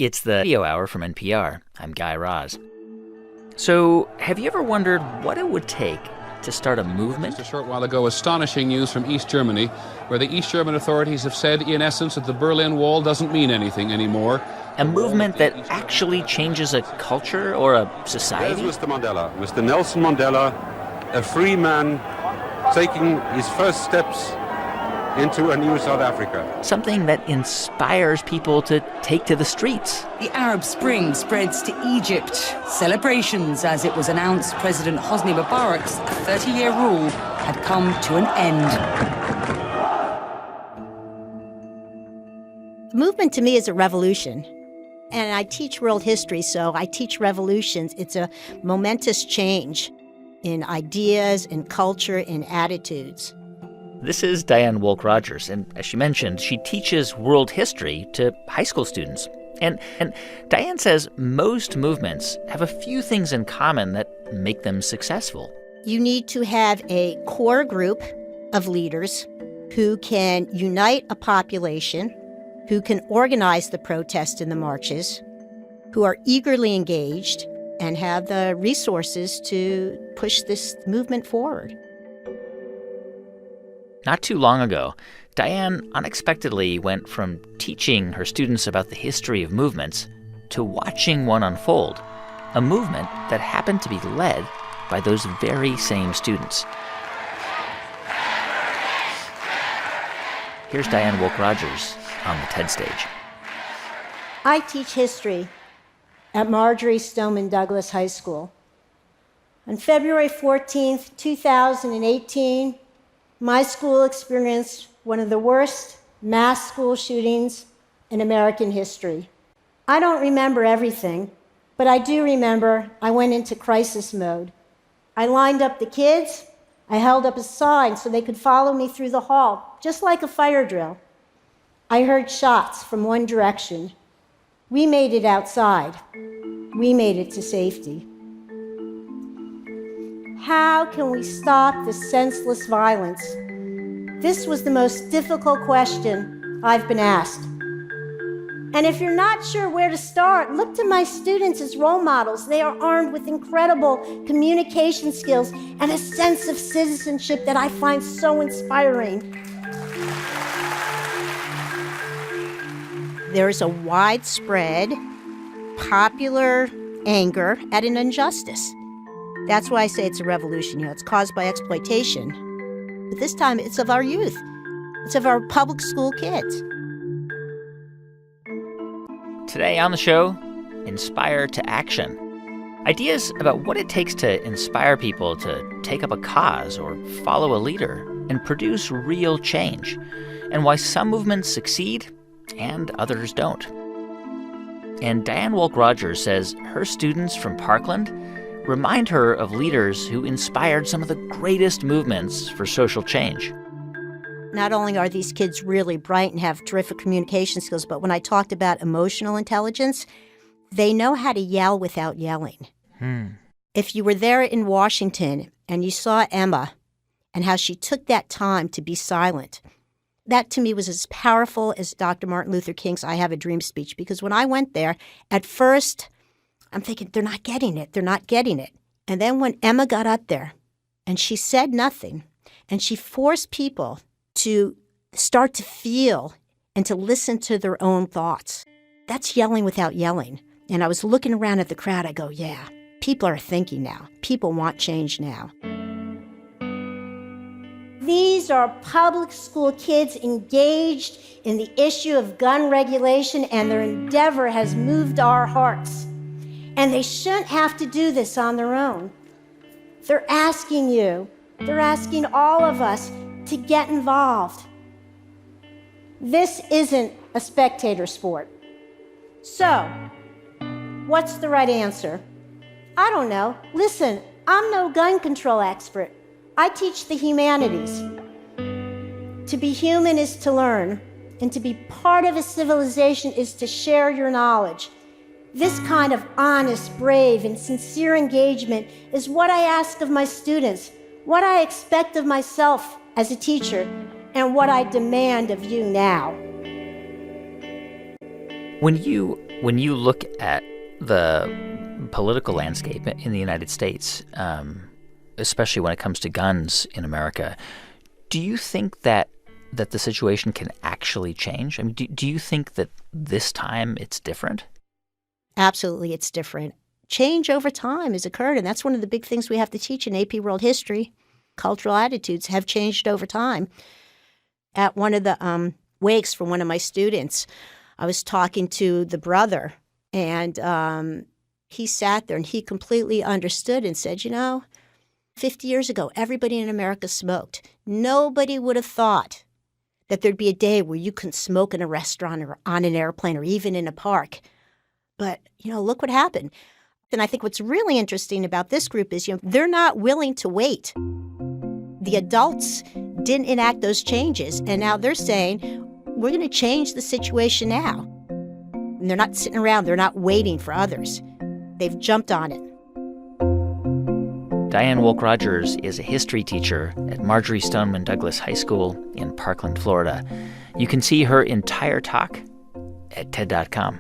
It's the Radio Hour from NPR. I'm Guy Raz. So, have you ever wondered what it would take to start a movement? Just a short while ago, astonishing news from East Germany, where the East German authorities have said, in essence, that the Berlin Wall doesn't mean anything anymore. A movement that actually changes a culture or a society? There's Mr. Mandela, Mr. Nelson Mandela, a free man taking his first steps into a new South Africa. Something that inspires people to take to the streets. The Arab Spring spreads to Egypt. Celebrations as it was announced President Hosni Mubarak's 30-year rule had come to an end. Movement to me is a revolution. And I teach world history, so I teach revolutions. It's a momentous change in ideas, in culture, in attitudes. This is Diane Wolk Rogers, and as she mentioned, she teaches world history to high school students. And Diane says most movements have a few things in common that make them successful. You need to have a core group of leaders who can unite a population, who can organize the protests and the marches, who are eagerly engaged and have the resources to push this movement forward. Not too long ago, Diane unexpectedly went from teaching her students about the history of movements to watching one unfold, a movement that happened to be led by those very same students. Here's Diane Wolk Rogers on the TED stage. I teach history at Marjorie Stoneman Douglas High School. On February 14th, 2018, my school experienced one of the worst mass school shootings in American history. I don't remember everything, but I do remember I went into crisis mode. I lined up the kids. I held up a sign so they could follow me through the hall, just like a fire drill. I heard shots from one direction. We made it outside. We made it to safety. How can we stop the senseless violence? This was the most difficult question I've been asked. And if you're not sure where to start, look to my students as role models. They are armed with incredible communication skills and a sense of citizenship that I find so inspiring. There is a widespread, popular anger at an injustice. That's why I say it's a revolution. It's caused by exploitation. But this time, it's of our youth. It's of our public school kids. Today on the show, Inspire to Action. Ideas about what it takes to inspire people to take up a cause or follow a leader and produce real change, and why some movements succeed and others don't. And Diane Wolk Rogers says her students from Parkland remind her of leaders who inspired some of the greatest movements for social change. Not only are these kids really bright and have terrific communication skills, but when I talked about emotional intelligence, they know how to yell without yelling. If you were there in Washington and you saw Emma and how she took that time to be silent, that to me was as powerful as Dr. Martin Luther King's I Have a Dream speech, because when I went there, at first, I'm thinking, they're not getting it. They're not getting it. And then when Emma got up there and she said nothing and she forced people to start to feel and to listen to their own thoughts, that's yelling without yelling. And I was looking around at the crowd. I go, yeah, people are thinking now. People want change now. These are public school kids engaged in the issue of gun regulation, and their endeavor has moved our hearts. And they shouldn't have to do this on their own. They're asking you, they're asking all of us to get involved. This isn't a spectator sport. So, what's the right answer? I don't know. Listen, I'm no gun control expert. I teach the humanities. To be human is to learn, and to be part of a civilization is to share your knowledge. This kind of honest, brave, and sincere engagement is what I ask of my students, what I expect of myself as a teacher, and what I demand of you now. When you When you look at the political landscape in the United States, especially when it comes to guns in America, do you think that the situation can actually change? I mean, do you think that this time it's different? Absolutely, it's different. Change over time has occurred, and that's one of the big things we have to teach in AP World History. Cultural attitudes have changed over time. At one of the wakes for one of my students, I was talking to the brother, and he sat there and he completely understood and said, 50 years ago, everybody in America smoked. Nobody would have thought that there'd be a day where you couldn't smoke in a restaurant or on an airplane or even in a park. But, look what happened. And I think what's really interesting about this group is, they're not willing to wait. The adults didn't enact those changes, and now they're saying, we're going to change the situation now. And they're not sitting around. They're not waiting for others. They've jumped on it. Diane Wolk Rogers is a history teacher at Marjorie Stoneman Douglas High School in Parkland, Florida. You can see her entire talk at TED.com.